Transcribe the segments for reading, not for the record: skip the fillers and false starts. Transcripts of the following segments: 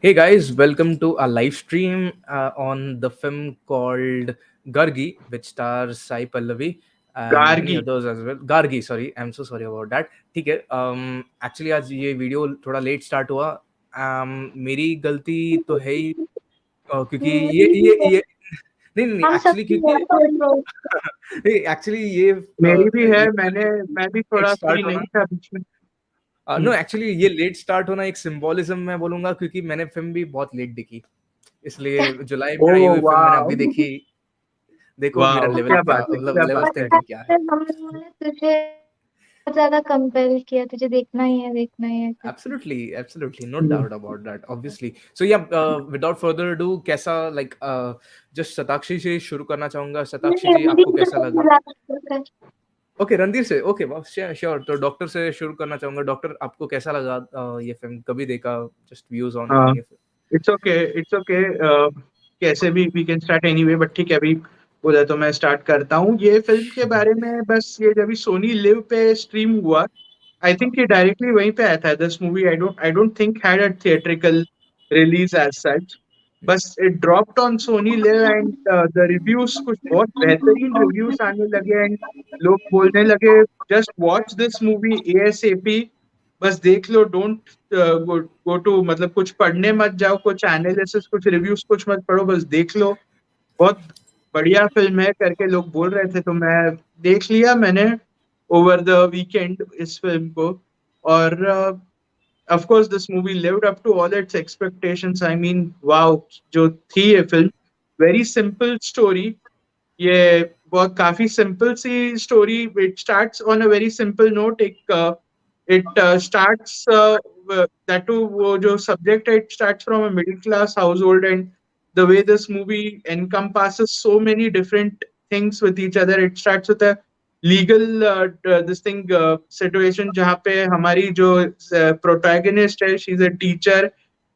Hey guys, welcome to a live stream on the film called Gargi, which stars Sai Pallavi and many Gargi. others as well. Gargi, sorry, I'm so sorry about that. ठीक है, actually आज ये video थोड़ा let start हुआ. मेरी गलती तो है ही, क्योंकि ये नहीं नहीं हम एक्चुअली सबकी क्योंकि है तो एक्चुअली ये मेरी भी है। ये मैं भी लेट थोड़ा फ्री स्टार्ट नहीं होना. था बीच में। नो हम्म। एक्चुअली ये लेट स्टार्ट होना एक सिंबोलिज्म मैं बोलूंगा, क्योंकि मैंने फिल्म भी बहुत लेट देखी, इसलिए जुलाई में आई ओह हुई फिल्म मैंने वाह। अभी देखी. देखो मेरा वाह, लेवल क्या क्या, बात है, मतलब क्या लेवल बात है। थिंकिंग क्या है. हम लोगों ने तुझे बहुत ज्यादा कंपेल किया, तुझे देखना ही है, देखना ही है करके। Absolutely absolutely, no hmm. Doubt about that obviously. So yeah without further do, कैसा लाइक जस्ट शताक्षी से शुरू करना चाहूंगा. शताक्षी नहीं, जी, आपको रणधीर कैसा प्रसाद लगा? राज कर। ओके, रणधीर से. ओके, वाह, श्योर. तो डॉक्टर से शुरू करना चाहूंगा. डॉक्टर, आपको कैसा लगा ये फिल्म? कभी देखा? जस्ट व्यूज ऑन हाँ, ये film. It's okay, it's okay. कैसे भी we can start anyway, but ठीक है, अभी बोला तो मैं स्टार्ट करता हूँ ये फिल्म के बारे में। बस ये जब सोनी लिव पे स्ट्रीम हुआ, आई थिंक ये डायरेक्टली वहीं पे आया था this movie. I don't think had a theatrical release as such. बस it dropped on Sony LIV and the reviews कुछ बहुत बेहतरीन रिव्यूज आने लगे एंड लोग बोलने लगे just watch this movie ASAP. बस देख लो, डोंट गो टू, मतलब कुछ पढ़ने मत जाओ, कुछ एनालिसिस, कुछ रिव्यूज कुछ मत पढ़ो, बस देख लो। बहुत बढ़िया फिल्म है करके लोग बोल रहे थे, तो मैं देख लिया मैंने ओवर द वीकेंड इस फिल्म को। और of course this movie lived up to all its expectations. I mean wow, जो थी ये फिल्म, वेरी सिंपल स्टोरी। ये बहुत काफी सिंपल सी story. It starts on a very simple note. एक इट स्टार्ट्स दैट टू, वो जो सब्जेक्ट है, it starts from a middle class household and the way this movie encompasses so many different things with each other. It starts with a legal this thing situation जहाँ पे हमारी जो protagonist है, she's a teacher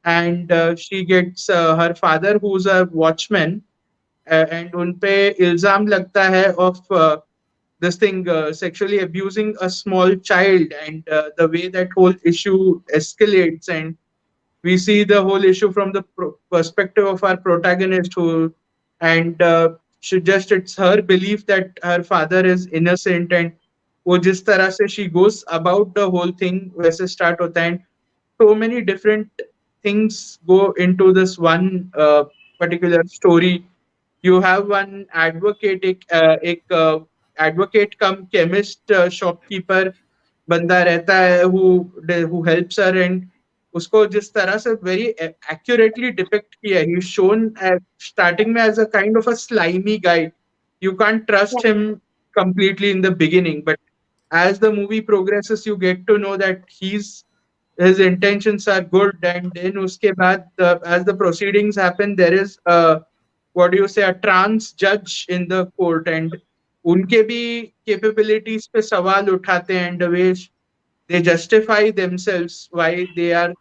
and she gets her father who's a watchman, and उन पे इल्जाम लगता है of this thing sexually abusing a small child, and the way that whole issue escalates, and we see the whole issue from the perspective of our protagonist who, and she just, it's her belief that her father is innocent, and वो जिस तरह से she goes about the whole thing वैसे start होता है. And so many different things go into this one particular story. You have one advocate, एक advocate कम chemist shopkeeper बंदा रहता है who helps her, and उसको जिस तरह से very accurately depict किया. He's shown starting में as a kind of a slimy guy. You can't trust him completely in the beginning, but as the movie progresses, you get to know that his intentions are good, and then उसके बाद as the proceedings happen, there is a, what do you say, a trans judge in the court, and उनके भी capabilities पे सवाल उठाते हैं, and the way they justify themselves why they are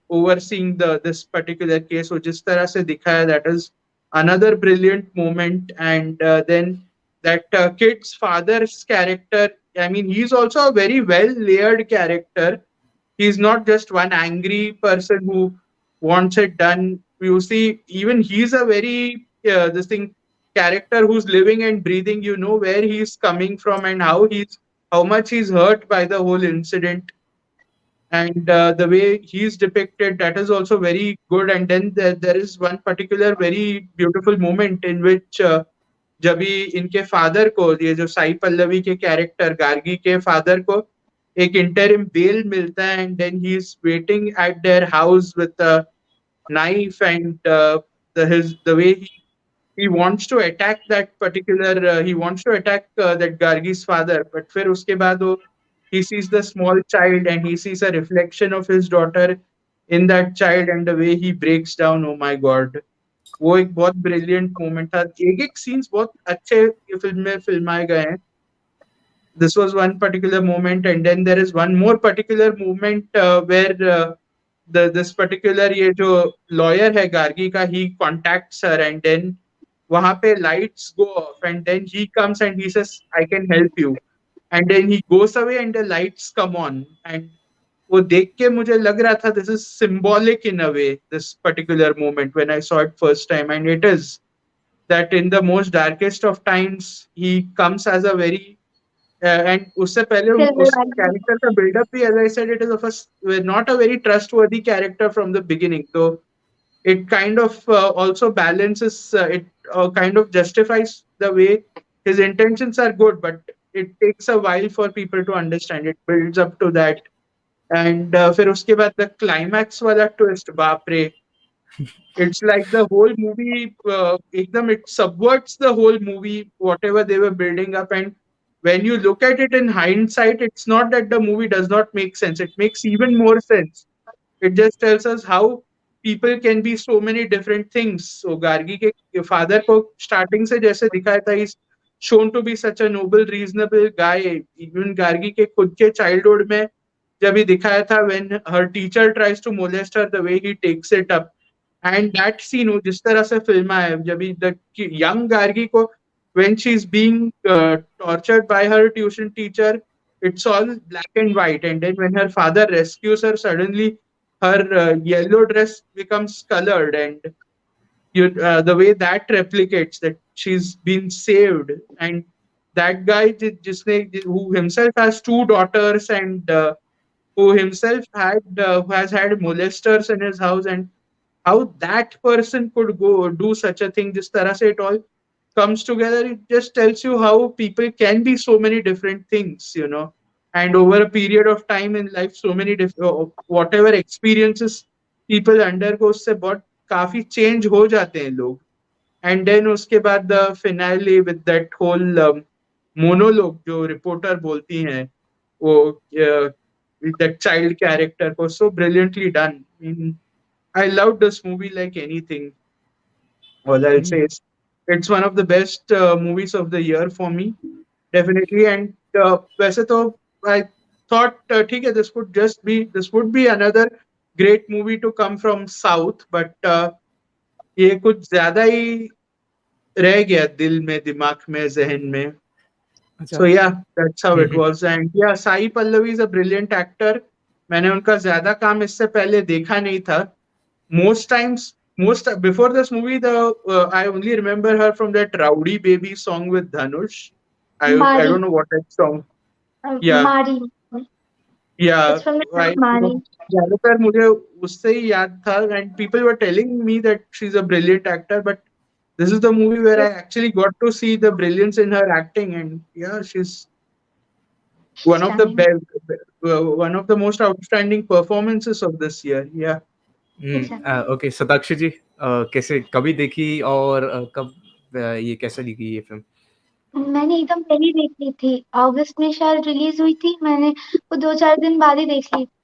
overseeing this particular case, वो जिस तरह से दिखाया, that is another brilliant moment. And then that kid's father's character, I mean, he's also a very well layered character. He's not just one angry person who wants it done. You see, even he's a very this thing character who's living and breathing. You know where he's coming from and how much he's hurt by the whole incident, and the way he's depicted, that is also very good. And then there is one particular very beautiful moment in which जब भी इनके father को, ये जो साई पल्लवी के character Gargi के father को एक इंटरिम बेल मिलता है, and then he is waiting at their house with a knife, and the way he wants to attack that particular he wants to attack that Gargi's father, but फिर उसके बाद वो, he sees the small child and he sees a reflection of his daughter in that child, and the way he breaks down, oh my god, वो एक बहुत brilliant moment था. एक एक सीन्स बहुत अच्छे ये फिल्म में फिल्माए गए हैं. This was one particular moment, and then there is one more particular moment where the this particular ये जो lawyer है गार्गी का, he contacts her, and then वहां पे lights go off, and then he comes and he says, I can help you, and then he goes away and the lights come on, and वो देख के मुझे लग रहा था this is symbolic in a way, this particular moment when I saw it first time, and it is that in the most darkest of times he comes as a very end उससे पहले silver उस वाली। Character का buildup भी, as I said, it is of not a very trustworthy character from the beginning, तो it kind of also balances it kind of justifies the way his intentions are good, but it takes a while for people to understand. It builds up to that, and फिर उसके बाद the climax वाला twist, बाप रे, it's like the whole movie ekdam it subverts the whole movie whatever they were building up. And when you look at it in hindsight, it's not that the movie does not make sense, it makes even more sense. It just tells us how people can be so many different things. So Gargi के father को starting से जैसे दिखाया था, he's shown to be such a noble, reasonable guy. Even Gargi के खुद के childhood में जब ही दिखाया था, when her teacher tries to molest her, the way he takes it up. And that scene वो जिस तरह से फिल्मा है, जब the young Gargi को, when she's being tortured by her tuition teacher, it's all black and white, and then when her father rescues her, suddenly her yellow dress becomes colored, and the way that replicates that she's been saved. And that guy who himself has two daughters, and who himself who has had molesters in his house, and how that person could go do such a thing, just tarah se it all comes together. It just tells you how people can be so many different things, and over a period of time in life, so many different whatever experiences people undergo, उससे बहुत काफी change हो जाते हैं लोग. And then उसके बाद the finale with that whole monologue जो reporter बोलती हैं, वो that child character was so brilliantly done. I loved this movie like anything. All I'll say is it's one of the best movies of the year for me, definitely. And वैसे तो I thought ठीक है, this would be another great movie to come from South, but ये कुछ ज्यादा ही रह गया दिल में, दिमाग में, जहन में. So अच्छा. yeah, that's how it was. And yeah, Sai Pallavi is a brilliant actor. मैंने उनका ज्यादा काम इससे पहले देखा नहीं था. Most times, most before this movie, the I only remember her from that Rowdy Baby song with Dhanush. I मारी, don't know what that song. Yeah, मारी, yeah. it's from the I film मारी. ज्यादातर मुझे उससे ही याद था, and people were telling me that she's a brilliant actor, but this is the movie where I actually got to see the brilliance in her acting, and yeah, she's one of the Stunning. best, one of the most outstanding performances of this year. Yeah. Exactly. Okay, Satakshi ji, कैसे, कभी देखी और कब, ये कैसे दिखी ये film? मैंने एकदम पहले देख ली थी, अगस्त में शायद रिलीज हुई थी, मैंने वो 2-4 दिन बाद ही देख ली। अच्छा,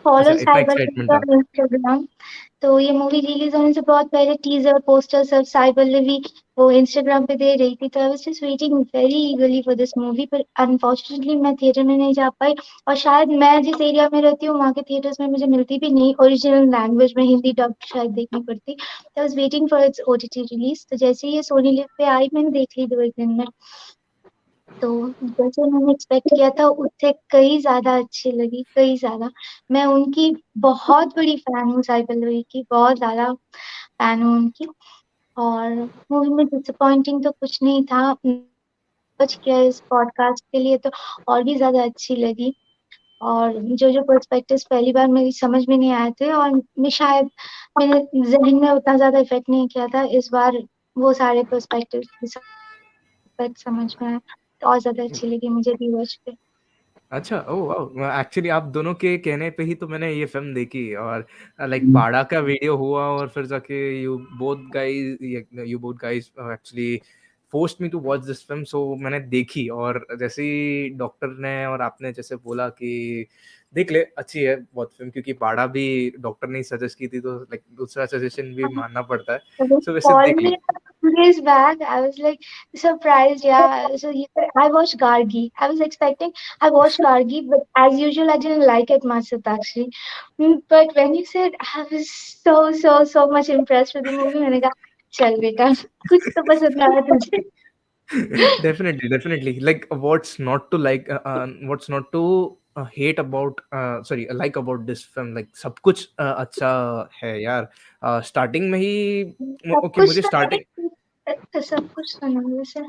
फॉलो इतना साइबर एक्साइटमेंट था. इंस्टाग्राम। तो ये मूवी रिलीज होने से बहुत पहले टीजर पोस्टर सब साई पल्लवी वो इंस्टाग्राम पे दे रही थी, तो I was just waiting very ईगरली for this movie, पर अनफॉर्चुनेटली मैं थिएटर में नहीं जा पाई। और शायद मैं जिस एरिया में रहती हूँ वहाँ के थिएटर्स में मुझे मिलती भी नहीं, ओरिजिनल लैंग्वेज में हिंदी डब शायद देखनी पड़ती। I was waiting for its OTT release, तो जैसे ही ये सोनी लिव पे आई मैंने देख ली 2 एक दिन में। तो जैसे मैंने एक्सपेक्ट किया था उससे कई ज़्यादा अच्छी लगी, कई ज़्यादा। मैं उनकी बहुत बड़ी फैन हूँ, साई पल्लवी की, बहुत ज़्यादा फैन हूँ उनकी। और मूवी में डिसअपॉइंटिंग तो कुछ नहीं था। रिसर्च किया इस पॉडकास्ट के लिए तो और भी ज़्यादा अच्छी लगी। और जो-जो पर्सपेक्टिव्स पहली बार मेरी समझ में नहीं आए थे और मैं शायद मेरे ज़हन में उतना ज़्यादा इफ़ेक्ट नहीं किया था, इस बार वो सारे पर्सपेक्टिव्स समझ में आए, तो और ज़्यादा अच्छी लगी मुझे रिवॉच पे। अच्छा, ओह वाओ! एक्चुअली आप दोनों के कहने पे ही तो मैंने ये फ़िल्म देखी, और लाइक Mm. बाड़ा का वीडियो हुआ, और फिर जाके you both guys actually forced me to watch this film, so मैंने देखी, और जैसे ही डॉक्टर ने और आपने जैसे बोला कि देख ले, अच्छी है बहुत फ़िल्म, क्योंकि बाड़ा भी डॉक्टर ने ही सजेस्ट की थी, तो लाइक दूसरा सजेशन भी मानना पड़ता है। When सो he वैसे called देख ली। me 2 days back, I was like surprised. Yeah, so he said I watched Gargi. I was expecting I watched Gargi, but as usual, I didn't like it much, Satakshi. But when you said, I was so much impressed with the movie. मैंने कहा चल बेटा कुछ तो पसंद आया तुझे. Definitely, definitely. Like, what's not to like? What's not to hate about sorry like about this film, like सब कुछ अच्छा है यार। स्टार्टिंग में ही सब ओके कुछ मुझे तो स्टार्टिंग नहीं, सब कुछ तो नहीं वैसे।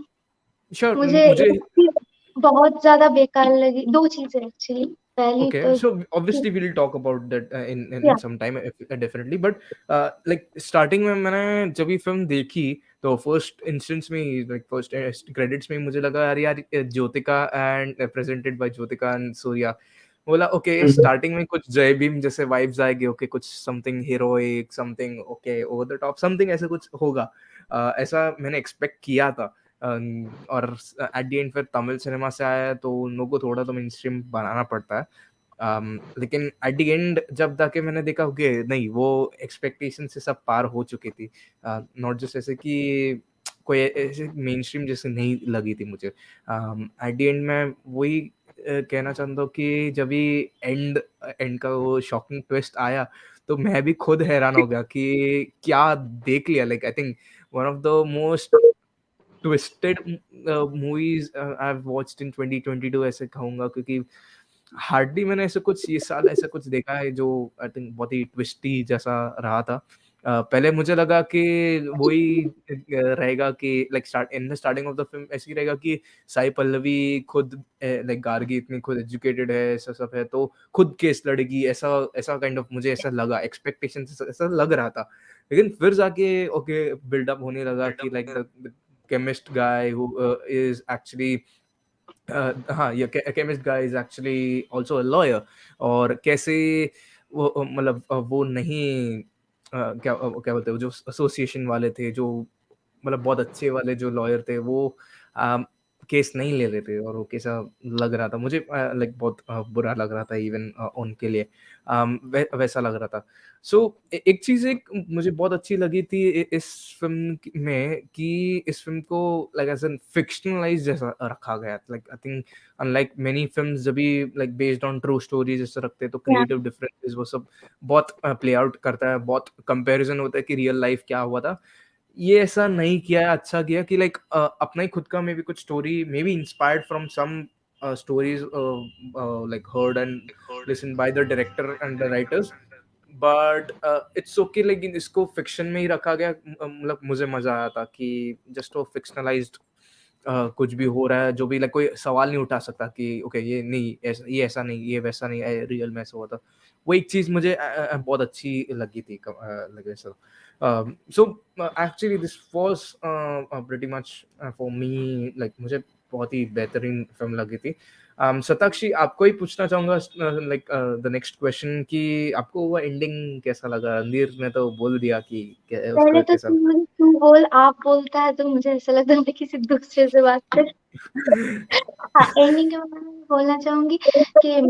श्योर मुझे मुझे एक चीज बहुत ज्यादा बेकार लगी, दो चीजें एक्चुअली। पहली Okay, तो so obviously we'll talk about that in या some time, definitely. But like starting में मैंने जब ये फिल्म देखी तो फर्स्ट इंस्टेंस में लाइक फर्स्ट क्रेडिट्स में मुझे लगा यार यार Jyothika and presented by Jyothika and Suriya. बोला ओके स्टार्टिंग में कुछ जय भीम जैसे वाइब्स आएगी, ओके कुछ something heroic, something okay over the top, something ऐसे कुछ होगा। ऐसा मैंने एक्सपेक्ट किया था। और एट द एंड फिर तमिल सिनेमा से आया है तो उन लोगों को थोड़ा तो मेन स्ट्रीम बनाना पड़ता है। लेकिन एट द एंड जब जाके मैंने देखा कि नहीं वो एक्सपेक्टेशन से सब पार हो चुकी थी। नॉट जस्ट ऐसे कि कोई ऐसे मेन स्ट्रीम जैसे नहीं लगी थी मुझे। एट द एंड मैं वही कहना चाहता हूँ कि जब भी एंड एंड का वो शॉकिंग ट्विस्ट आया तो मैं भी खुद हैरान हो गया कि क्या देख लिया। Like I think one of the most twisted movies I have watched इन 2022 ऐसे कहूँगा, क्योंकि हार्डली मैंने ऐसे कुछ ये साल ऐसा कुछ देखा है जो आई थिंक बहुत ही ट्विस्टी जैसा रहा था। पहले मुझे लगा कि वही रहेगा कि like start in the starting of the film ऐसे ही रहेगा कि साई पल्लवी खुद लाइक गार्गी इतनी खुद एजुकेटेड है, ऐसा सब है तो खुद केस लड़ेगी, ऐसा ऐसा काइंड ऑफ मुझे ऐसा लगा, एक्सपेक्टेशन ऐसा लग रहा था। लेकिन फिर जाके ओके बिल्डअप होने लगा कि like the chemist guy who is actually हाँ ये chemist guy is actually also a lawyer. और कैसे वो मतलब वो नहीं क्या बोलते हैं, वो जो एसोसिएशन वाले थे जो मतलब बहुत अच्छे वाले जो लॉयर थे वो केस नहीं ले रहे थे और वो कैसा लग रहा था मुझे, लाइक बहुत बुरा लग रहा था इवन उनके लिए। वैसा लग रहा था। सो एक चीज़ एक मुझे बहुत अच्छी लगी थी इस फ़िल्म में कि इस फ़िल्म को लाइक एज़ एन फ़िक्शनलाइज़ जैसा रखा गया है। Like I think unlike many films जब भी like based on true stories ऐसे रखते हैं तो या क्रिएटिव डिफरेंसेस वो सब बहुत प्ले आउट करता है, बहुत कंपैरिज़न होता है कि रियल लाइफ़ क्या हुआ था। ये ऐसा नहीं किया है, अच्छा किया कि लाइक अपना ही खुद का मे बी कुछ story maybe inspired from some stories like heard and listened by the director and the writers, but it's okay. लेकिन इसको फिक्शन में ही रखा गया, मतलब मुझे मजा आया था कि जस्ट वो फिक्शनलाइज्ड कुछ भी हो रहा है जो भी लाइक कोई सवाल नहीं उठा सकता कि ओके ये नहीं ऐसा, ये ऐसा नहीं, ये वैसा नहीं, रियल में ऐसा हुआ था। वो एक चीज मुझे बहुत अच्छी लगी थी लगे sir. So actually this was pretty much for me, like मुझे बहुत ही बेहतरीन फिल्म लगी थी। शताक्षी आपको ही पूछना चाहूँगा लाइक द नेक्स्ट क्वेश्चन कि आपको वो एंडिंग कैसा लगा? रणधीर ने तो बोल दिया कि पहले उसको तो कैसा तू बोल, आप बोलता है तो मुझे ऐसा लगता है मैं किसी दूसरे से बात कर। लगा? हाँ, एंडिंग के बारे में बोलना चाहूंगी कि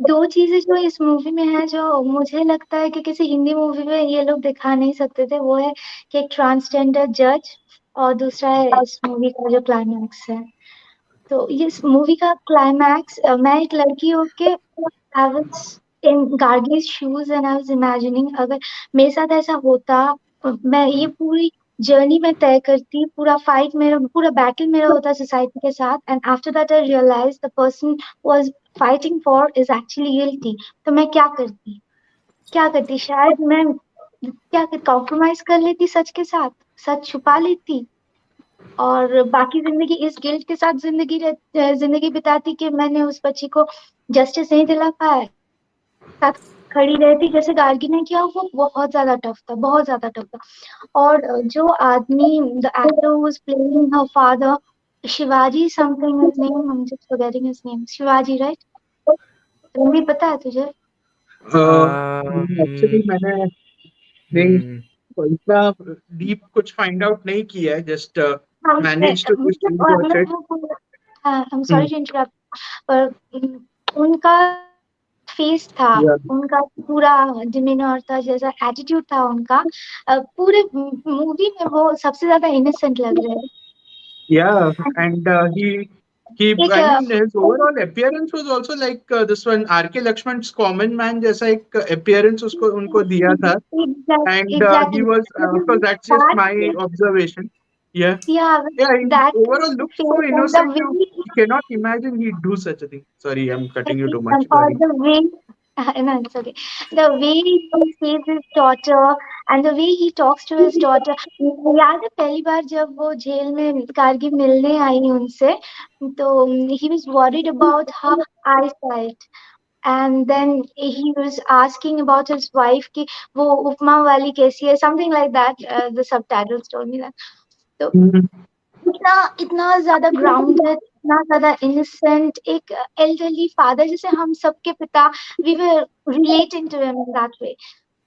दो चीजें जो इस मूवी में है जो मुझे लगता है कि किसी हिंदी मूवी में ये लोग दिखा नहीं सकते थे, वो है कि एक ट्रांसजेंडर जज, और दूसरा है इस मूवी का जो क्लाइमैक्स है। तो ये इस मूवी का क्लाइमैक्स, मैं एक लड़की होके I was in Gargis shoes and I was imagining अगर मेरे साथ ऐसा होता, मैं ये पूरी जर्नी में तय करती, पूरा फाइट मेरा, पूरा बैटल मेरा होता सोसाइटी के साथ, and after that I realise the person was fighting for is actually guilty. तो मैं क्या करती, क्या करती, शायद मैं क्या कॉम्प्रोमाइज कर लेती सच के साथ, सच छुपा लेती, और बाकी जिंदगी इस गिल्ट के साथ जिंदगी बिताती कि मैंने उस बच्ची को जस्टिस नहीं दिला पाया, साथ खड़ी रहती जैसे गार्गी ने किया। वो बहुत ज्यादा टफ था, बहुत ज्यादा टफ था। और जो आदमी, the actor who was playing her father, Shivaji something his name, I am just forgetting his name, Shivaji right? तुम्हें पता है तुझे? एक्चुअली um, मैंने नहीं hmm, इतना डीप कुछ फाइंड आउट नहीं किया है, जस्ट हम मैनेज टू जस्ट मतलब watch it. I am sorry to interrupt, पर उनका फेस था, या उनका पूरा डिमीनर था, जैसा एटीट्यूड था उनका, पूरे मूवी में वो सबसे ज्यादा इनोसेंट लग रहे हैं। yeah, and he एक I mean his overall appearance was also like this one RK Lakshman's common man जैसा एक appearance उसको उनको दिया था, and he exactly, was of course लेकिन that's just बात my observation. Yeah. Yeah, Yeah, he that overall looks so face and the innocent. You way cannot imagine he'd do such a thing. Sorry, I'm cutting you too and much. or Sorry. the way no, it's okay. The way he sees his daughter and the way he talks to his daughter. याद है पहली बार जब वो jail में कारगिल मिलने आई उनसे तो he was worried about her eyesight and then he was asking about his wife कि वो उपमा वाली कैसी है something like that the subtitles told me that तो Mhm. इतना इतना ज्यादा ग्राउंडेड इतना ज्यादा इनोसेंट एक एल्डरली फादर जैसे हम सबके पिता we were relating to him in that way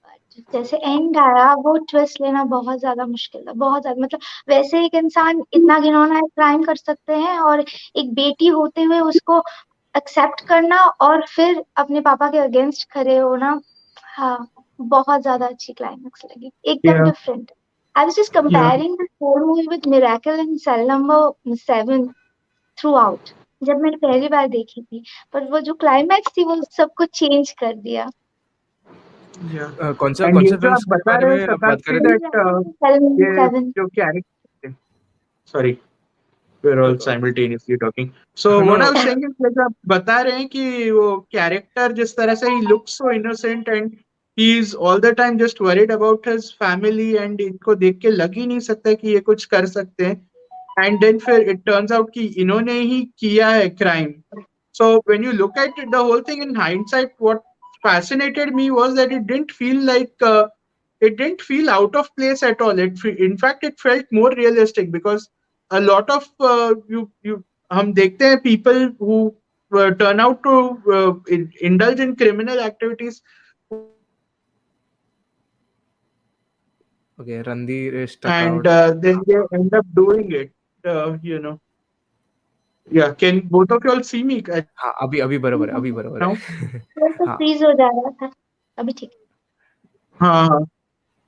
but जैसे एंड आया वो ट्विस्ट लेना बहुत ज्यादा मुश्किल था बहुत ज्यादा मतलब वैसे एक इंसान इतना घिनौना क्राइम कर सकते हैं और एक बेटी होते हुए उसको एक्सेप्ट करना और फिर अपने पापा के अगेंस्ट खड़े होना हाँ बहुत ज्यादा अच्छी क्लाइमेक्स लगी एकदम Yeah, different I was just yeah, comparing this whole movie with Miracle in Cell Number 7 throughout. जब मैंने पहली बार देखी थी पर वो जो क्लाइमैक्स थी वो सब कुछ चेंज कर दिया yeah. कौन And ये से जो फिल्म्स आप के बता बारे रहे हो में आप बात कर शताब्दी रहे थे? that Cell Number ये 7 जो character sorry we're all simultaneously talking. So no what no I was saying is like आप बता रहे हैं कि वो कैरेक्टर जिस तरह से he looks so innocent and he's all the time just worried about his family and इनको देख के लग ही नहीं सकता कि ये कुछ कर सकते हैं and then फिर it turns out कि इन्होंने ही किया है crime. So when you look at it, the whole thing in hindsight, what fascinated me was that it didn't feel out of place at all. In fact, it felt more realistic because a lot of you हम देखते हैं people who turn out to indulge in criminal activities who end up doing it okay, Randhir is stuck and out. then they end up doing it. You know, yeah. Can both of you all see me हाँ, अभी अभी बराबर है, अभी बराबर now? है. वो तो हाँ. फ्रीज हो जा रहा था अभी ठीक हाँ,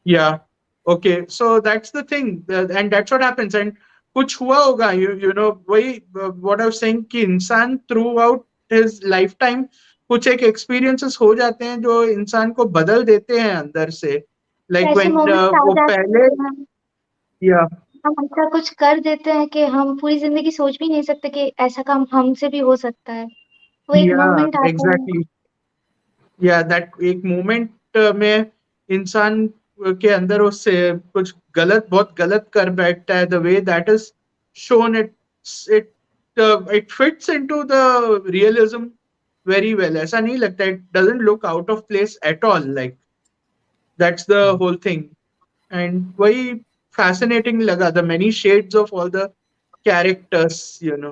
yeah. Okay, so that's the thing, and that's what happens. And कुछ हुआ होगा, you know, वही what I was saying कि इंसान throughout his lifetime कुछ एक experiences हो जाते हैं जो इंसान को बदल देते हैं अंदर से. है Like ऐसे when मोमेंट्स आ वो जाते पहले, हैं yeah, हम ऐसा कुछ कर देते हैं कि हम पूरी जिंदगी सोच भी नहीं सकते कि ऐसा काम हमसे भी हो सकता है वो एक yeah, मोमेंट आता है exactly. या दैट एक मोमेंट में इंसान के अंदर उससे कुछ गलत बहुत गलत कर बैठता है the way that is shown it it fits into the realism very well ऐसा नहीं लगता it doesn't look out of place at all like that's the whole thing and वही fascinating लगा the many shades of all the characters you know.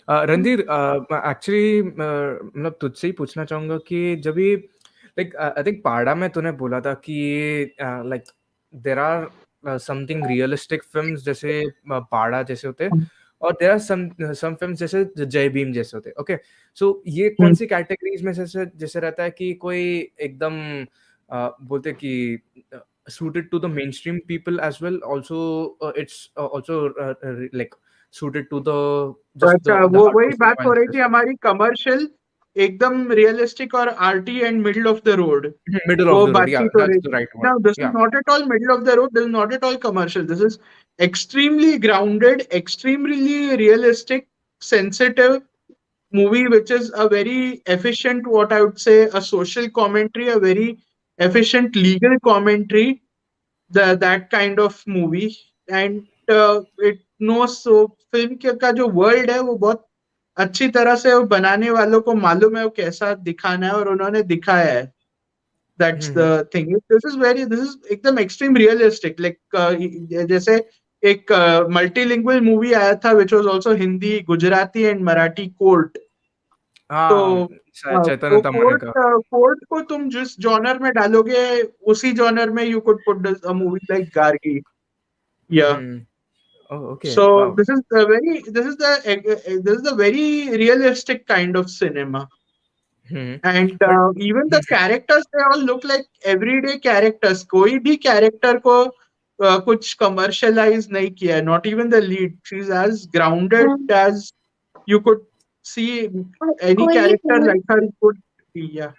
Randhir, actually मतलब तुझसे ही पूछना चाहूंगा कि जब भी लाइक आई थिंक पाड़ा में तूने बोला था कि like there are something realistic films जैसे पाड़ा जैसे होते हैं और देर आर सम फिल्म्स जैसे जय भीम जैसे होते हैं. ओके, सो ये कौन सी कैटेगरीज में जैसे जैसे रहता है कि कोई एकदम बोलते हैं कि suited to the mainstream people as well, also it's also like suited to the just अच्छा the वो वही hardcore बात हो रही थी audiences. हमारी कमर्शियल एकदम रियलिस्टिक और RT and middle of the road Middle of वो the road, yeah, बातचीत हो that's रही the थी. right word. Now this is Yeah. not at all middle of the road, this is not at all commercial, this is extremely grounded, extremely realistic, sensitive movie which is a very efficient, what I would say, a social commentary, a very efficient legal commentary, that kind of movie. And it knows, so film का जो world है वो बहुत अच्छी तरह से वो बनाने वालों को मालूम है वो कैसा दिखाना है और उन्होंने दिखाया है. That's hmm. the thing. This is एकदम extreme realistic. Like जैसे एक multilingual movie आया था which was also Hindi, Gujarati and Marathi court. तो हाँ, चैतन्य वो तमाने का. कोर्ट को तुम जिस जॉनर में डालोगे उसी जॉनर में you could put a movie like Gargi. Yeah. Hmm. Oh, okay, So wow. this is the very realistic kind of cinema. Hmm. And But even the characters, they all look like everyday characters. कोई भी character को कुछ commercialize नहीं किया है. Not even the lead. She's as grounded है as you could see any कोई भी character like her could be, yeah,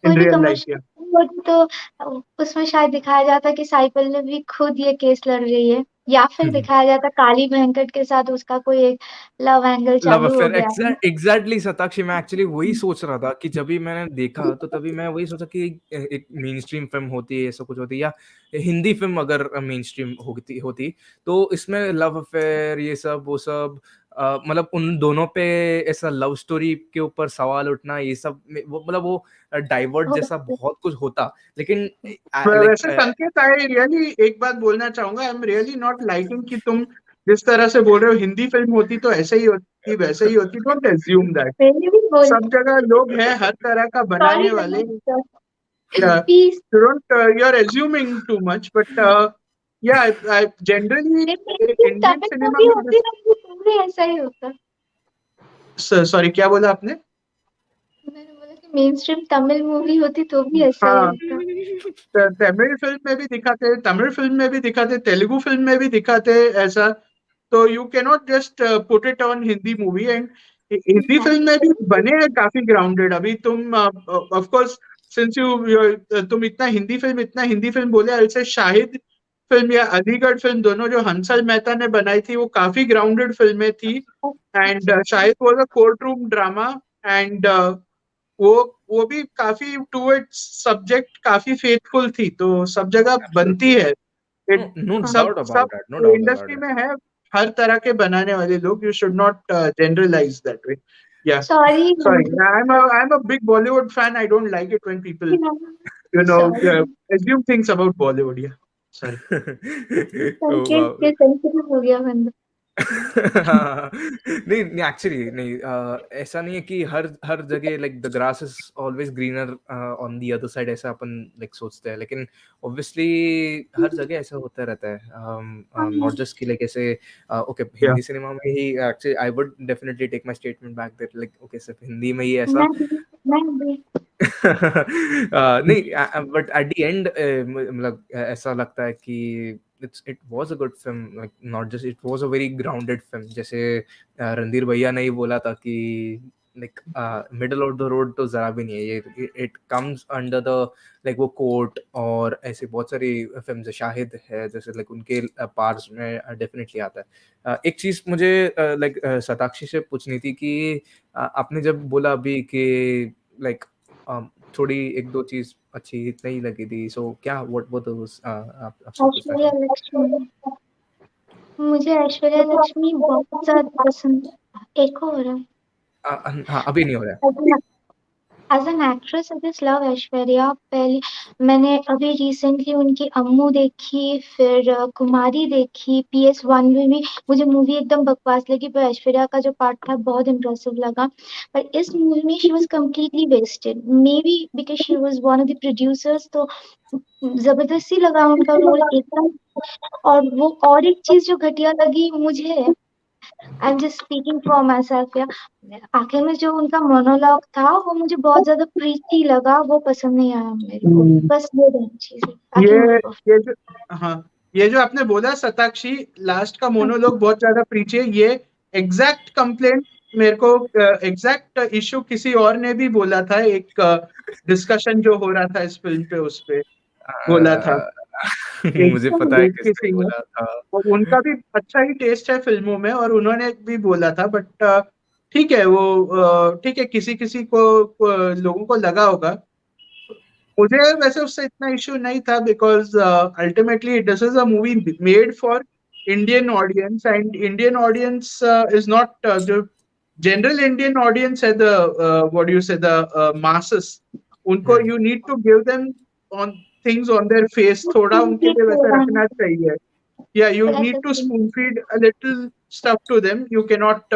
in कोई भी real life. Commercial Yeah. होती तो उसमें शायद दिखाया जाता कि साई पल्लवी खुद ये केस लड़ रही है, या फिर दिखाया जाता काली वेंकट के साथ उसका कोई एक लव एंगल लव चालू हो अफेयर गया है। एग्जैक्टली सताक्षी, मैं एक्चुअली वही सोच रहा था कि जब भी मैंने देखा तो तभी मैं वही सोचा कि एक मेन स्ट्रीम फिल्म होती है, ऐसा कुछ होती है, या हिंदी फिल्म अगर मेन स्ट्रीम होती होती तो इसमें लव अफेयर ये सब वो सब मतलब उन दोनों पे ऐसा लव स्टोरी के ऊपर सवाल उठना ये सब वो मतलब वो डाइवर्ट हो जैसा बहुत कुछ होता, लेकिन वैसे संकेत, आई रियली एक बात बोलना चाहूंगा, I am really not liking कि तुम जिस तरह से बोल रहे हो हिंदी फिल्म होती तो ऐसे ही होती वैसे ही होती, डोंट एज्यूम दैट। मैंने भी बोल, सब जगह लोग हैं हर तरह का सॉरी बनाने वाले। Please. You don't, you're assuming too much, but yeah, I generally लेकिन Indian तमिल cinema मूवी में होती ना तो भी ऐसा ही होता। सॉरी क्या बोला आपने? मैंने बोला कि मेन स्ट्रीम तमिल मूवी होती तो भी ऐसा ही हाँ, होता। तमिल फिल्म में भी दिखाते, तमिल फिल्म में भी दिखाते, तेलुगु फिल्म में भी दिखाते ऐसा। तो you cannot just put it on Hindi movie. And Hindi film में भी बने हैं काफी ग्राउंडेड। अभी तुम ऑफ कोर्स सिंस तुम इतना हिंदी फिल्म बोले, आई से शाहिद फिल्म या अलीगढ़ फिल्म, दोनों जो हंसल मेहता ने बनाई थी, वो काफी ग्राउंडेड फिल्में थी। And Shahid was a court room drama. And वो वो भी काफी टूवर्ड्स सब्जेक्ट काफी फेथफुल थी, तो सब जगह बनती है। नो It- नो सब डाउट सब about that, no doubt about industry में है हर तरह के बनाने वाले लोग। You should not generalise that way. या sorry sorry, I'm a big Bollywood fan. I don't like it when people sorry, assume things about Bollywood. Yeah, sorry. That. Oh Sanket wow. के सेंसिटिव हो गया बंदा। हाँ, नहीं नहीं एक्चुअली नहीं, ऐसा नहीं है कि हर हर जगह like the grass is always greener on the other side, ऐसा अपन लाइक सोचते हैं, लेकिन ऑब्वियसली हर जगह ऐसा होता रहता है, नॉट जस्ट कि लाइक ऐसे ओके Yeah. हिंदी सिनेमा में ही actually I would definitely take my statement back that like okay सिर्फ हिंदी में ही ऐसा। मैं भी, मैं भी। नहीं बट एट द एंड मतलब ऐसा लगता है कि it was a good film, like not just it was a very grounded film, जैसे रणधीर भैया ने ही बोला था कि like middle of the road तो जरा भी नहीं है ये, it comes under the like वो कोर्ट और ऐसे बहुत सारी फिल्म है, शाहिद है जैसे like उनके पार्ट्स में डेफिनेटली आता है। एक चीज मुझे लाइक सताक्षी से पूछनी थी कि आपने जब बोला अभी कि लाइक थोड़ी एक दो चीज अच्छी नहीं लगी थी, सो क्या व्हाट वो तो आप आपसे पूछना ऐश्वर्या चाहूँ। लक्ष्मी, मुझे ऐश्वर्या लक्ष्मी बहुत ज्यादा पसंद है। एको हो रहा हाँ अभी नहीं हो रहा है। As an actress I just love Aishwarya. पहले मैंने अभी रिसेंटली उनकी अम्मू देखी, फिर कुमारी देखी, PS1 में भी मुझे मूवी एकदम बकवास लगी, पर ऐश्वर्या का जो पार्ट था बहुत इम्प्रेसिव लगा। पर इस मूवी में she was completely wasted, maybe because she was one of the producers, तो जबरदस्ती लगा उनका रोल एकदम। और वो और एक चीज जो घटिया लगी मुझे, I am just speaking for my self या, आखिर में जो उनका मोनोलॉग था वो मुझे बहुत ज्यादा प्रीटी लगा, वो पसंद नहीं आया मेरे को। हम्म, बस ये दोनों चीजें, बाकी ये मूवी परफेक्ट। ये जो हाँ, ये जो आपने बोला सताक्षी, लास्ट का मोनोलॉग बहुत ज्यादा प्रीची है, ये एग्जैक्ट कंप्लेंट मेरे को, एग्जैक्ट इशू किसी और ने भी बोला था। एक डिस्कशन जो हो रहा था इस फिल्म पे, उस पे बोला था एक मुझे पता है एक किसने किसी ने। बोला था। और उनका भी अच्छा ही टेस्ट है फिल्मों में, और उन्होंने भी बोला था। बट ठीक है, वो ठीक है, किसी किसी को लोगों को लगा होगा। मुझे वैसे उससे इतना इश्यू नहीं था, because ultimately this is a movie made for Indian audience, and Indian audience is not जो जनरल इंडियन ऑडियंस है, the what do you say, the masses. उनको hmm you need to give them on things on their face, थोड़ा उनके लिए वैसे रखना चाहिए। Yeah, you need to spoon feed a little stuff to them. You cannot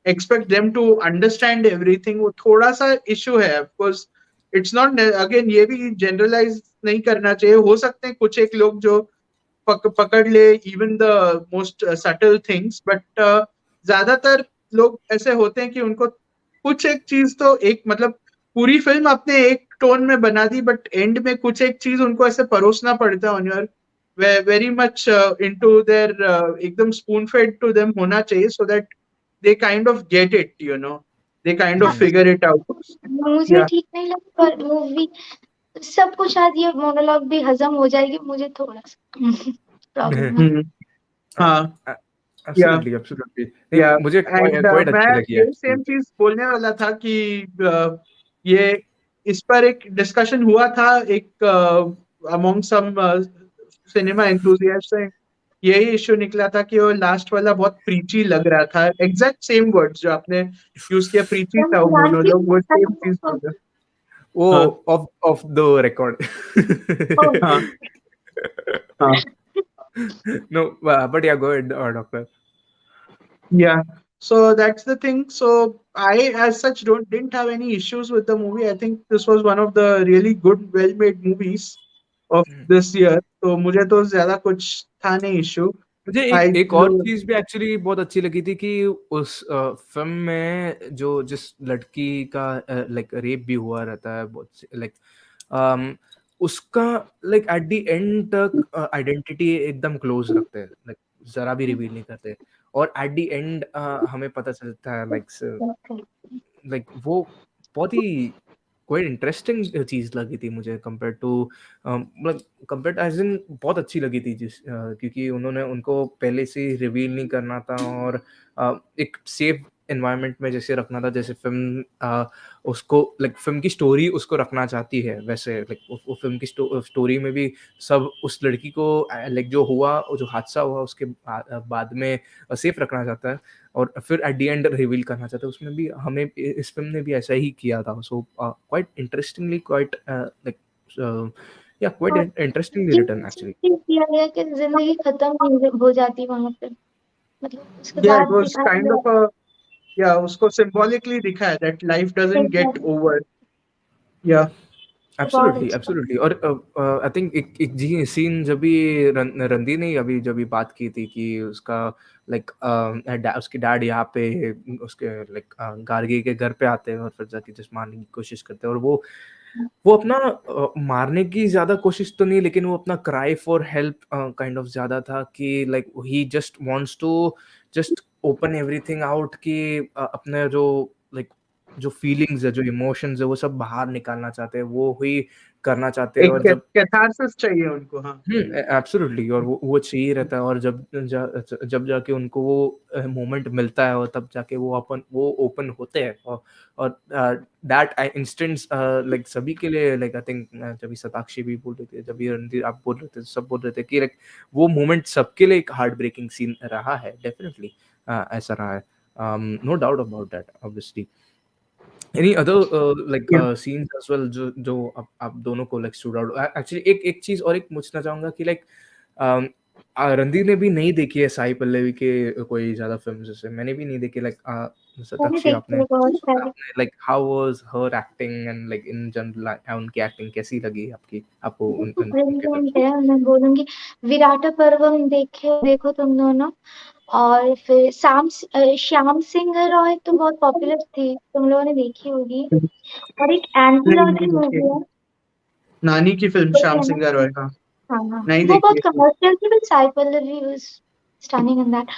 expect them to understand everything. वो थोड़ा सा issue है, of course. It's not again, ये भी generalize नहीं करना चाहिए। हो सकते हैं कुछ एक लोग जो पकड़ ले even the most subtle things, but ज्यादातर लोग ऐसे होते हैं कि उनको कुछ एक चीज तो एक मतलब पूरी फिल्म अपने एक टोन में बना दी, बट एंड में कुछ एक चीज उनको ऐसे परोसना पड़ता है on your very much into their एकदम spoon fed to them होना चाहिए, so that they kind of get it, they kind of hmm figure it out. मुझे Yeah. ठीक नहीं लगा पर मूवी, सब कुछ आज ये मोनोलॉग भी हजम हो जाएगी, मुझे थोड़ा सा प्रॉब्लम है। हाँ, या एब्सोल्युटली, एब्सोल्युटली। नहीं, या मुझे एंड क्वाइट मैं अच्छी लगी यही एक्चुअली। सेम चीज बोलने वाला था कि ये इस पर एक डिस्कशन हुआ था, एक अमोंग सम सिनेमा एंथुजियास्ट से यही इश्यू निकला था कि वो लास्ट वाला बहुत प्रीची लग रहा था। एग्जैक्ट सेम वर्ड्स जो आपने यूज किया, प्रीची था वो संक्रांति मोनोलॉग, वो सेम चीज को- बोला। वो हाँ ऑफ द रिकॉर्ड। ओ, हाँ हाँ नो, बट या go ahead doctor. Yeah. So that's the thing. So I, as such, don't didn't have any issues with the movie. I think this was one of the really good, well-made movies of this year. तो मुझे तो ज्यादा कुछ था नहीं issue. मुझे I एक और चीज़ भी एक्चुअली बहुत अच्छी लगी थी कि उस फ़िल्म में जो जिस लड़की का लाइक रेप भी हुआ रहता है बहुत लाइक उसका लाइक एट द एंड तक आइडेंटिटी एकदम क्लोज रखते हैं, लाइक ज़रा भी रिवील नहीं करते, और एट द एंड हमें पता चलता है लाइक वो बहुत ही क्वाइट इंटरेस्टिंग चीज़ लगी थी मुझे कंपेयर टू मतलब कंपेयर एज़ इन बहुत अच्छी लगी थी क्योंकि उन्होंने उनको पहले से ही रिवील नहीं करना था, और एक सेफ एनवायरनमेंट में जैसे रखना था, जैसे फ़िल्म उसको लाइक फ़िल्म की स्टोरी उसको रखना चाहती है, वैसे लाइक वो फ़िल्म की स्टोरी में भी सब उस लड़की को लाइक जो हुआ, जो हादसा हुआ उसके बाद में सेफ रखना चाहता है, और फिर एट द एंड रिवील करना चाहते हैं। उसमें भी हमें इस फ़िल्म ने भी ऐसा ही किया था। So quite interestingly quite like या क्वाइट और इंटरेस्टिंगली ये रिटन एक्चुअली। किया गया कि जिंदगी खत्म नहीं हो जाती वहां पे, मतलब उसके yeah, it बाद was दिखाया kind गया। of a, yeah, उसको symbolically दिखाया that life doesn't get Exactly. over. Yeah. बहुत एब्सोल्युटली, अच्छा। एब्सोल्युटली। और आई थिंक एक एक जी सीन जब भी रणधीर ने अभी जब भी बात की थी कि उसका लाइक उसके डैड यहाँ पे उसके लाइक गार्गी के घर पे आते हैं और फिर जाके जस्ट मारने की कोशिश करते हैं, और वो अपना मारने की ज़्यादा कोशिश तो नहीं, लेकिन वो अपना cry for help kind of ज़्यादा था कि like he just wants to just open everything out कि अपने जो लाइक जो फीलिंग्स है, जो इमोशंस है, वो सब बाहर निकालना चाहते हैं, वो ही करना चाहते हैं, एक और जब कैथारसिस चाहिए उनको। हाँ एब्सोल्युटली, और वो चाहिए रहता है, और जब जाके उनको वो मोमेंट मिलता है, और तब जाके वो ओपन होते हैं, और दैट इंस्टेंस लाइक सभी के लिए, लाइक आई थिंक जब भी सताक्षी भी बोल रहे थे, जब भी रणधीर आप बोल रहे थे, सब बोल रहे थे कि लाइक वो मोमेंट सबके लिए एक हार्ट ब्रेकिंग सीन रहा है, डेफिनेटली ऐसा रहा है, no doubt about that obviously. Any other like yeah. Scenes as well जो आप दोनों को लाइक स्टूड आउट? एक्चुअली एक एक चीज़ और एक पूछना चाहूँगा कि लाइक रणधीर ने भी नहीं देखी है साई पल्लवी के कोई ज़्यादा फ़िल्म्स, जैसे मैंने भी नहीं देखी, लाइक मैंने सताक्षी देखी आपने है बहुत सारी। आपने like how was her acting and like in general उनकी एक्टिंग कैसी लगी आपको उनके ब्रिलियंट फ़िल्म्स में? है, मैं बोलूंगी। विराट पर्वम देखो तुम दोनों। और फिर श्याम सिंह रॉय तो बहुत पॉपुलर थी, तुम लोगों ने देखी होगी। और एक नहीं नहीं एंथोलॉजी देखिए, मूवी है, नानी की फिल्म देखी श्याम है ना? सिंह रॉय। हाँ हाँ हाँ, नहीं वो बहुत देखिए। कमर्शियल थी, but Sai Pallavi was stunning in that.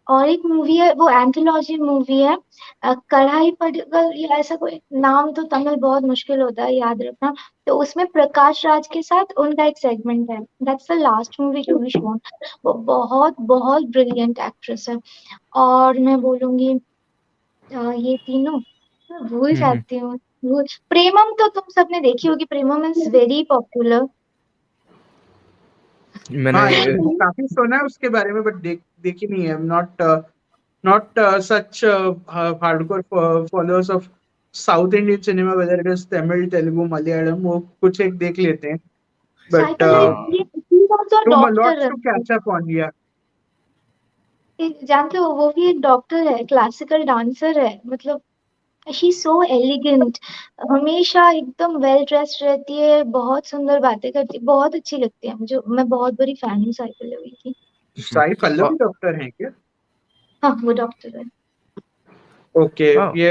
और एक मूवी है, वो एंथोलॉजी मूवी है, कढ़ाई पड़गल या ऐसा कोई नाम, तो तमिल बहुत मुश्किल होता है याद रखना। तो उसमें प्रकाश राज के साथ उनका एक सेगमेंट है, दैट्स द लास्ट मूवी जो वी शोन। वो बहुत बहुत ब्रिलियंट एक्ट्रेस है। और मैं बोलूंगी ये तीनों मैं भूल हुँ, हुँ। जाती हूँ। प्रेमम तो तुम सबने देखी होगी, प्रेमम इज वेरी पॉपुलर। हाँ मैंने एक्चुअली काफी सुना है उसके बारे में, बट देखी नहीं है। Not not such hardcore followers of south Indian cinema, weather it is Tamil, Telugu, Malayalam, वो कुछ एक देख लेते हैं, साई बट पल्लवी ये ऑल्सो टू डॉक्टर लॉट्स है। To catch up on. या जानते हो वो भी एक डॉक्टर है, क्लासिकल डांसर है, मतलब शी सो एलिगेंट, हमेशा एकदम वेल ड्रेस्ड रहती है, बहुत सुंदर बातें करती है, बहुत अच्छी लगती है मुझे, मैं बहुत बड़ी फैन हूँ साई पल्लवी की। साई अ, पल्लवी डॉक्टर हैं क्या? हाँ वो डॉक्टर है। ओके। हाँ, ये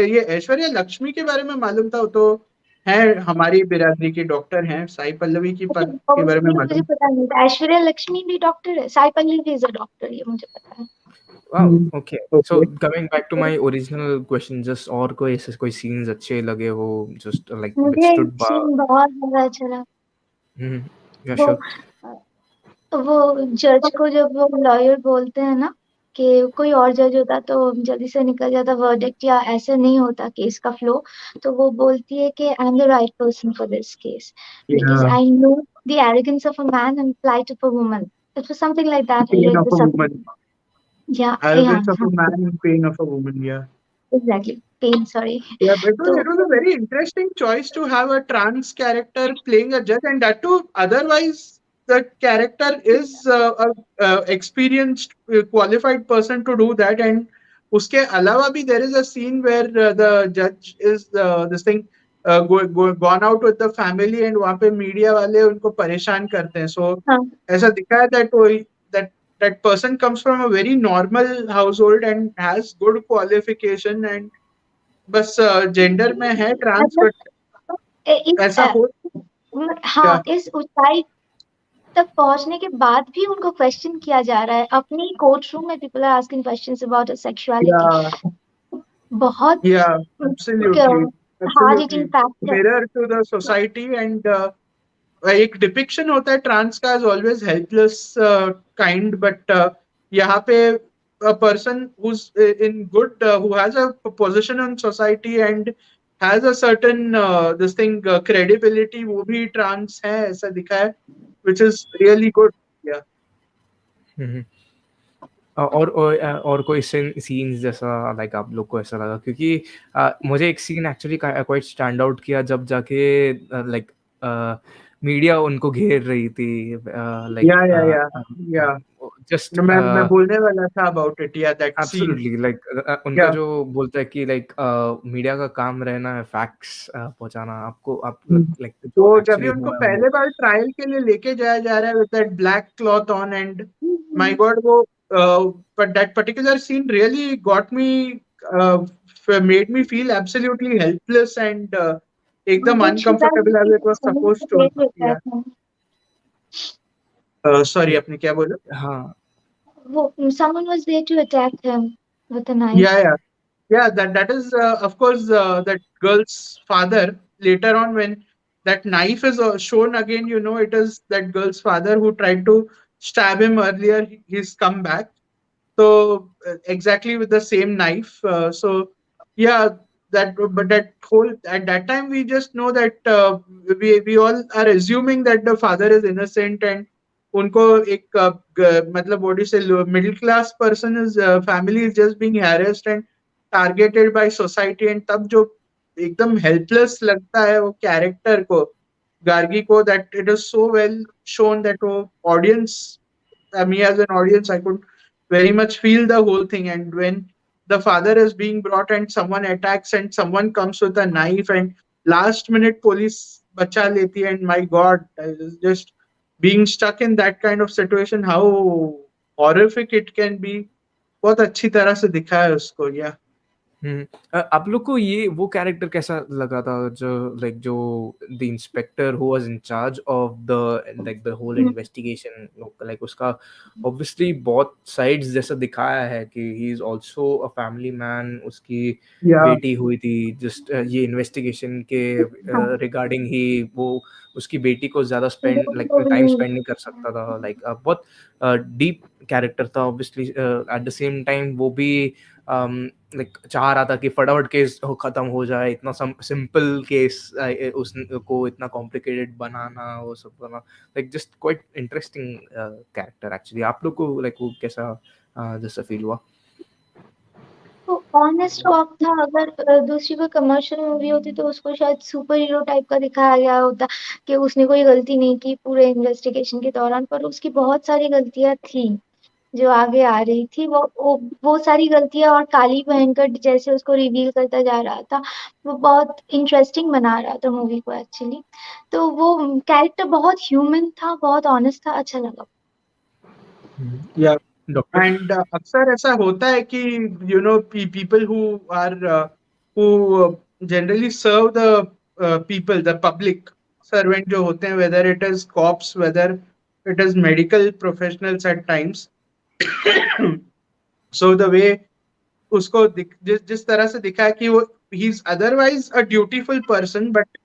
ये ऐश्वर्या लक्ष्मी के बारे में मालूम था, वो तो है हमारी बिरादरी की डॉक्टर हैं। साई पल्लवी के बारे में ये मुझे मालूम। पता नहीं था, ऐश्वर्या लक्ष्मी भी डॉक्टर है, Sai Pallavi is a doctor, ये मुझे पता है। Wow! Okay. So okay. Coming back to my original question, just और कोई ऐसे कोई सीन्स अच्छे लगे हो, जस्ट लाइक व्हिच मुझे स्टूड बा सीन बहुत ज़्यादा अच्छा लगा। हुँ, या वो श्योर। वो जज को जब वो लॉयर बोलते हैं ना कि कोई और जज होता तो जल्दी से निकल जाता वर्डिक्ट या ऐसे नहीं होता केस का फ्लो, तो वो बोलती है कि I am the right person for this case because yeah, I know the arrogance of a man and plight of a woman. It was something like that. I pen read of a this up. Woman, Yeah, yeah, arrogance of a man and pain of a woman. Yeah. exactly. Pain, sorry. Yeah, but it तो was a very interesting choice to have a trans character playing a judge, and that too. Otherwise, the character is a experienced, qualified person to do that. And uske alawa bhi, there is a scene where the judge is this thing gone out with the family, and वहाँ पे media वाले उनको परेशान करते हैं. So हाँ, ऐसा दिखा है that that person comes from a very normal household and has good qualification, and बस जेंडर में है ट्रांस, मतलब बट इस ऐसा हो क्या? हाँ, इस ऊंचाई तक पहुंचने के बाद भी उनको क्वेश्चन किया जा रहा है अपनी कोर्ट रूम में. People are asking questions about sexuality. Yeah बहुत yeah absolutely, hard absolutely hitting fact है. Mirror to the society. And एक डिपिक्शन होता है ट्रांस का as always helpless kind, but यहाँ पे a person who's in good who has a position in society and has a certain this thing credibility, वो भी trans है ऐसा दिखा है, which is really good. Yeah. हुँ, हुँ। और कोई सीन्स जैसा लाइक आप लोग को ऐसा लगा? क्योंकि मुझे एक scene actually quite stand out किया जब जाके लाइक मीडिया उनको घेर रही थी, like Yeah, yeah, yeah, yeah. Just No, मैं बोलने वाला था about it. Yeah, that scene. Absolutely like उनका Yeah. जो बोलता है कि लाइक मीडिया का काम रहना है फैक्ट्स पहुँचाना, आपको आप हम्म। लाइक जो तो जब भी एक्चुअली उनको हुआ है वो। पहले बार ट्रायल के लिए लेके जाया जा रहा है with that black cloth on, and my hmm, God वो but that particular scene really got me, made me feel absolutely helpless and एकदम वो छुरा uncomfortable as it was supposed to. Yeah, sorry ये आपने क्या बोला? हाँ। वो someone was there to attack him with a Yeah, knife. yeah. Yeah, that is of course that girl's father. Later on, when that knife is shown again, it is that girl's father who tried to stab him earlier. He's come back, so exactly with the same knife. So yeah, that but that whole at that time we just know that we all are assuming that the father is innocent, and उनको एक मतलब what do you say, middle class person is family is just being harassed and targeted by society, and तब जो एकदम helpless लगता है वो character को, गार्गी को, that it is so well shown that वो audience, me as an audience, I could very much feel the whole thing. And when the father is being brought and someone attacks and someone comes with a knife and last minute police bacha leti, and my God, I was just being stuck in that kind of situation, how horrific it can be. बहुत अच्छी तरह से दिखाया है उसको. या, हुँ। आप लोग को ये वो कैरेक्टर कैसा लगा था जो लाइक जो the inspector who was in charge of the like the whole investigation, like उसका ऑब्वियसली बहुत साइड्स जैसा दिखाया है कि he is also a family man, उसकी या, बेटी हुई थी जस्ट ये इन्वेस्टिगेशन के हाँ, रिगार्डिंग ही वो उसकी बेटी को ज़्यादा स्पेंड लाइक वो टाइम नहीं. स्पेंड नहीं कर सकता था, लाइक बहुत डीप कैरेक्टर था obviously, at the same time वो भी लाइक चाह रहा था कि फटाफट केस हो खत्म हो जाए, इतना सिंपल केस उसको इतना कॉम्प्लिकेटेड बनाना वो सब करना, like just quite interesting character actually. आप लोग को लाइक वो कैसा जैसा फील हुआ? वो ऑनेस्ट कॉप था. अगर दूसरी कोई कमर्शियल मूवी होती तो उसको शायद सुपर हीरो टाइप का दिखाया गया होता कि उसने कोई गलती नहीं की पूरे इन्वेस्टिगेशन के दौरान, पर उसकी बहुत सारी गलतियां थी जो आगे आ रही थी. वो सारी गलतियां और काली भयंकर जैसे उसको रिवील करता जा रहा था, वो बहुत इंटरेस्टिंग बना रहा था मूवी को एक्चुअली. तो वो कैरेक्टर बहुत ह्यूमन था, बहुत ऑनेस्ट था, अच्छा लगा. या. डॉक्टर? एंड अक्सर ऐसा होता है कि people who are who generally serve the people, the public servant जो होते हैं, whether it is cops, whether it is medical professionals at times, So the way उसको जिस तरह से दिखा है कि वो he is otherwise a dutiful person, but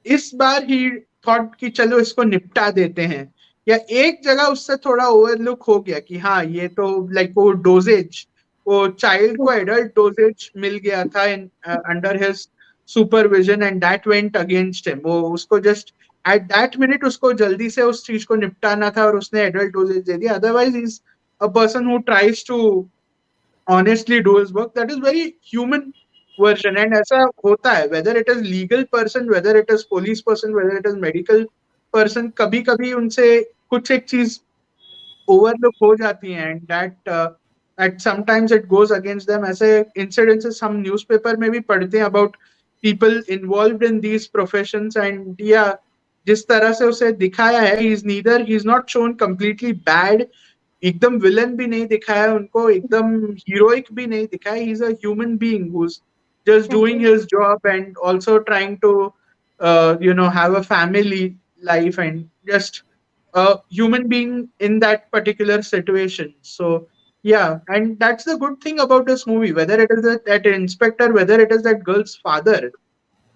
इस बार ही थॉट कि चलो इसको निपटा देते हैं, या एक जगह उससे थोड़ा ओवरलुक हो गया कि हाँ ये तो लाइक वो डोजेज, वो चाइल्ड को एडल्ट डोजेज मिल गया था in under his supervision, and that went against him. वो उसको जस्ट एट दैट मिनट उसको जल्दी से उस चीज को निपटाना था और उसने एडल्ट डोजेज दे दिया। Otherwise is a person who tries to honestly do his work. That is very human version, and ऐसा होता है, whether it is legal person, whether it is police person, whether it is medical person, कभी कभी उनसे कुछ एक चीज overlook हो जाती हैं, and that sometimes it goes against them. ऐसे इंसिडेंसेस हम न्यूज़पेपर में भी पढ़ते हैं about people involved in these professions, and या जिस तरह से उसे दिखाया है, he is not shown completely bad, एकदम विलन भी नहीं दिखाया उनको, एकदम हीरोइक भी नहीं दिखाया। He is a human being who is just doing his job and also trying to have a family life, and just a human being in that particular situation. So yeah, and that's the good thing about this movie, whether it is that inspector, whether it is that girl's father,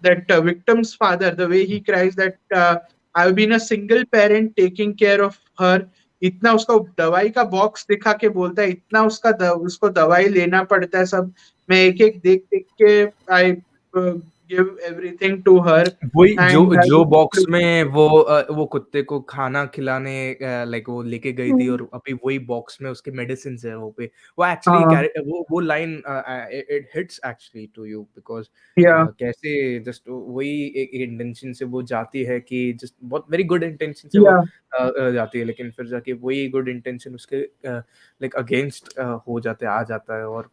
that victim's father, the way he cries that I've been a single parent taking care of her, इतना उसका दवाई का box दिखा के बोलता है, इतना उसको दवाई लेना पड़ता है सब, मैं एक एक देख देख के I give everything to her, वही एंड आई जो बॉक्स लुक। में वो कुत्ते को खाना खिलाने लाइक वो लेके गई थी, और अभी वही बॉक्स में उसके मेडिसिन है वो पे। वो एक्चुअली हाँ, वो line it hits actually to you because या कैसे जस्ट वही एक इंटेंशन से वो जाती है कि जस्ट बहुत वेरी गुड इंटेंशन से वो या जाती है, लेकिन फिर जाके वही गुड इंटेंशन उसके लाइक अगेंस्ट हो जाते आ जाता है, और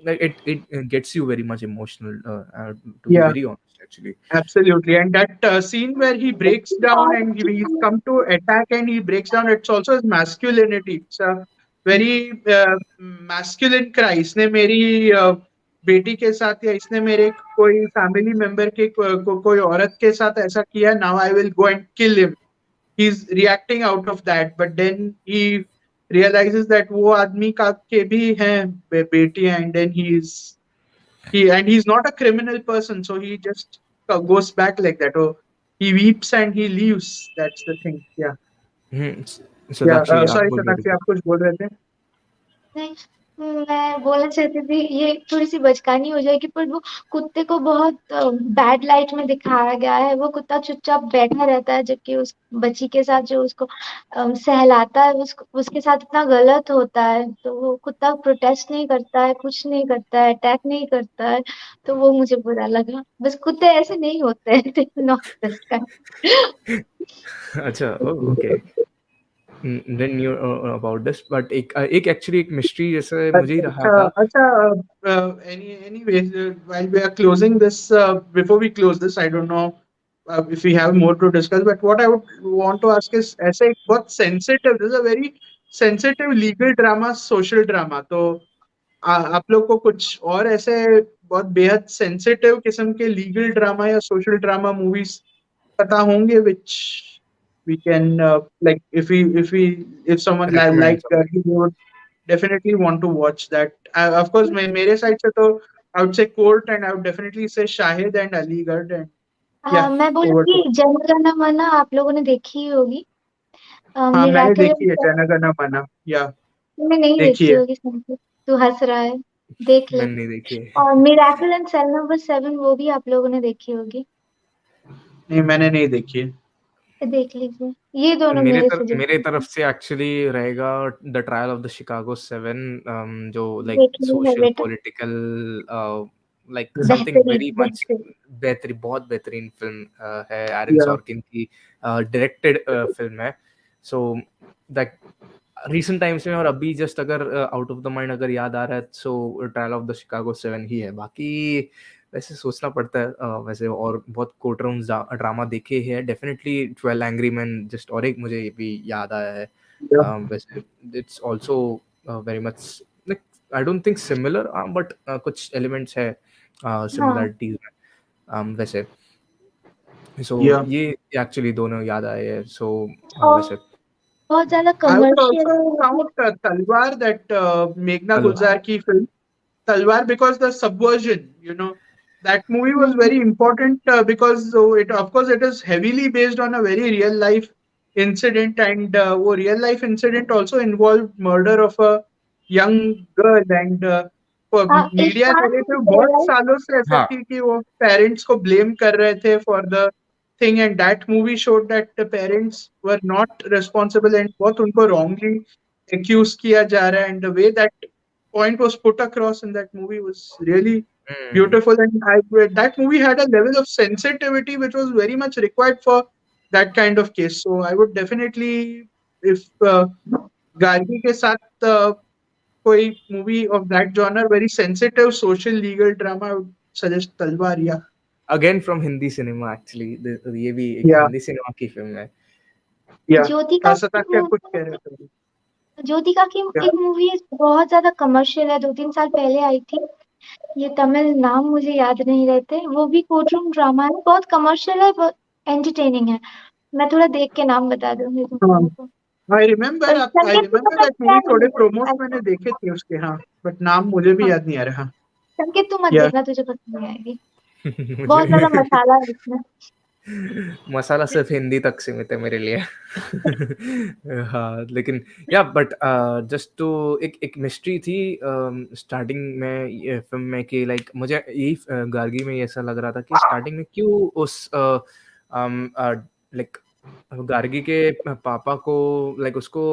like it gets you very much emotional, to be या very honest actually. Absolutely, and that scene where he breaks down and he's come to attack and he breaks down, it's also his masculinity. It's a very masculine cry. इसने मेरी बेटी के साथ या इसने मेरे कोई फैमिली मेंबर के कोई औरत के साथ ऐसा किया, now I will go and kill him. He's reacting out of that, but then he realizes that वो आदमी का के भी हैं बेटी, and then he's not a criminal person, so he just goes back like that. Oh, he weeps and he leaves. That's the thing. Yeah, yeah. सदाक्षी आप Sorry, बोल रहे Satakshi, थे? आप कुछ बोल रहे थे? नहीं, मैं बोलना चाहती थी ये थोड़ी सी बचकानी हो जाएगी, पर वो कुत्ते को बहुत बैड लाइट में दिखाया गया है। वो कुत्ता चुपचाप बैठा रहता है, जबकि उस बच्ची के साथ जो उसको सहलाता है उसके साथ इतना गलत होता है। तो वो कुत्ता प्रोटेस्ट नहीं करता है, कुछ नहीं करता है, अटैक नहीं करता है। तो वो मुझे बुरा लगा। बस कुत्ते ऐसे नहीं होते हैं नॉट दिस काइंड। अच्छा, okay, then knew about this, but एक एक्चुअली एक मिस्ट्री जैसे मुझे ही रहा था। अच्छा. Anyways, while we are closing this, before we close this, I don't know if we have more to discuss, but what I would want to ask is, ऐसे एक बहुत sensitive, this is a very sensitive legal drama, social drama. तो आप लोग को कुछ और ऐसे बहुत बेहद सेंसिटिव किस्म के लीगल ड्रामा या सोशल ड्रामा मूवीज पता होंगे, which we can like if someone recommend like Gargi, they would definitely want to watch that. Of course, मेरे side से तो I would say Court, and I would definitely say Shahid and Aligarh, and yeah, मैं over to बोलूँगी you. जनगण मन आप लोगों ने देखी ही होगी। हाँ, मैंने मिराकल देखी है जनगण मन, या तुमने नहीं देखी देखी है। होगी संकेत, तू हंस रहा है, देख ले। मैंने नहीं देखी है। और मिराकल एंड सेल नंबर 7 वो भी आप लोगों ने देखी होगी, नहीं, मैंने नहीं देखी है। देख लीजिए। ये दोनों मेरे मेरे सजेशन तरफ हैं। से एक्चुअली रहेगा the trial of the Chicago 7, जो लाइक देखनी है सोशल बेटा, पॉलिटिकल लाइक समथिंग बेहतरीन वेरी मच बेहतरीन। बेहतरीन, बहुत बेहतरीन फिल्म है, एरन या सॉर्किन की डायरेक्टेड फिल्म है। सो दैट रिसेंट टाइम्स में, और अभी जस्ट अगर आउट ऑफ द माइंड अगर याद आ रहा है, सो ट्रायल ऑफ द शिकागो 7 ही है। बाकी वैसे सोचना पड़ता है, वैसे और बहुत कोर्ट रूम ड्रामा देखे हैं डेफिनेटली। 12 एंग्री मैन जस्ट, और एक मुझे ये भी याद आया है। वैसे it's also very much like, I don't think similar, but कुछ एलिमेंट्स है हाँ, सिमिलरिटीज में, वैसे। सो या ये एक्चुअली दोनों याद आए हैं, सो और वैसे बहुत ज़्यादा I would कमर्शियल also है count मतलब। Talwar, that Meghna तलवार। Gulzar ki film. Talwar, because the subversion, that movie was hmm, very important, because it, of course, it is heavily based on a very real life incident, and वो real life incident also involved murder of a young girl, and हाँ, media Irfan narrative real बहुत life सालों से ऐसा हाँ। थी कि वो पेरेंट्स को ब्लेम कर रहे थे for the thing, and that movie showed that the parents were not responsible, and बहुत उनको wrongly accused किया जा रहा है, and the way that point was put across in that movie was really hmm. beautiful, and that movie had a level of sensitivity which was very much required for that kind of case. So I would definitely, if Gargi के साथ कोई movie of that genre, very sensitive social legal drama, I would suggest Talwar. Yeah, again from Hindi cinema actually, ये भी एक yeah, Hindi cinema की film है। yeah. Jyotika की सताक्षी, आप कुछ मूवी कह रहे थे? ज्योतिका की Yeah. एक मूवी बहुत ज़्यादा कमर्शियल है, 2-3 साल पहले आई थी। ये तमिल नाम मुझे याद नहीं रहते। वो भी कोर्ट रूम ड्रामा है, बहुत कमर्शियल है, बहुत एंटरटेनिंग है। मैं थोड़ा देख के नाम बता दूँगी तुम हाँ, लोगों को। पर I संकेत को remember पता है that क्या movie. थोड़े promos है? मैंने देखे थे उसके, हाँ, बट नाम मुझे भी हाँ, याद नहीं आ रहा। संकेत तू मत या देखना, तुझे पसंद नहीं आएगी। बहुत ज़्यादा मुझे मसाला है इसमें। मसाला सिर्फ हिंदी तक सीमित है मेरे लिए। हाँ, लेकिन या बट जस्ट टू एक एक मिस्ट्री थी स्टार्टिंग में ये फ़िल्म में कि लाइक मुझे यही गार्गी में ऐसा लग रहा था कि स्टार्टिंग में क्यों उस लाइक गार्गी के पापा को लाइक उसको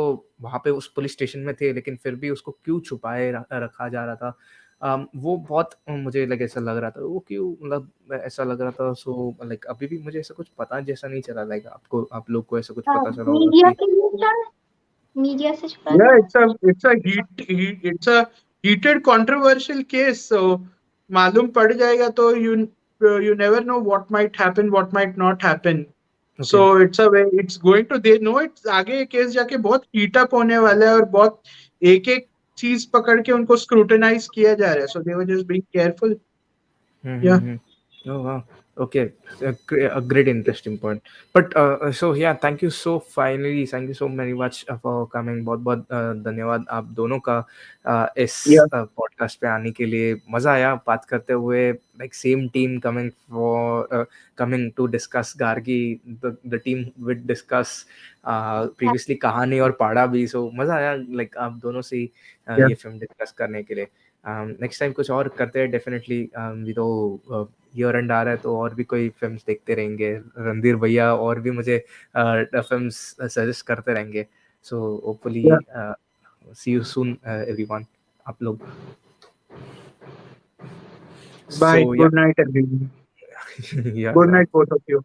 वहाँ पे उस पुलिस स्टेशन में थे, लेकिन फिर भी उसको क्यों छुपाए रखा जा रहा था। वो बहुत मुझे लाइक ऐसा लग रहा था, वो क्यों मतलब ऐसा लग रहा था। सो लाइक अभी भी मुझे ऐसा कुछ पता जैसा नहीं चला, लाइक आपको आप लोग को ऐसा कुछ पता चला होगा मीडिया कि के लिए क्या है? मीडिया से छुपा Yeah, दिया? it's a heated controversial case. So मालूम पड़ जाएगा तो you never know what might happen, what might not happen. Okay. So it's going to, they know it's आगे केस जाके बहुत हीट अप होने वाला है, और बहुत एक एक चीज पकड़ के उनको स्क्रूटनाइज किया जा रहा है. So they were just being careful. Yeah. Mm-hmm. Oh wow. Okay. A great interesting point. But so yeah, thank you so finally, thank you so very much for coming. बहुत बहुत धन्यवाद आप दोनों का इस Yeah. पॉडकास्ट पे आने के लिए। मजा आया बात करते हुए। Like same team coming to discuss Gargi, the team would discuss previously कहानी और पाड़ा भी। So मजा आया like आप दोनों से Yeah. ये फिल्म डिस्कस करने के लिए। नेक्स्ट टाइम कुछ और करते हैं डेफिनेटली। ये तो ईयर एंड आ रहा है तो और भी कोई फिल्म्स देखते रहेंगे। रणधीर भैया और भी मुझे फिल्म्स सजेस्ट करते रहेंगे। So hopefully Yeah. See you soon everyone, आप लोग। Bye. सो या Good night, everyone. या Good night, both of you.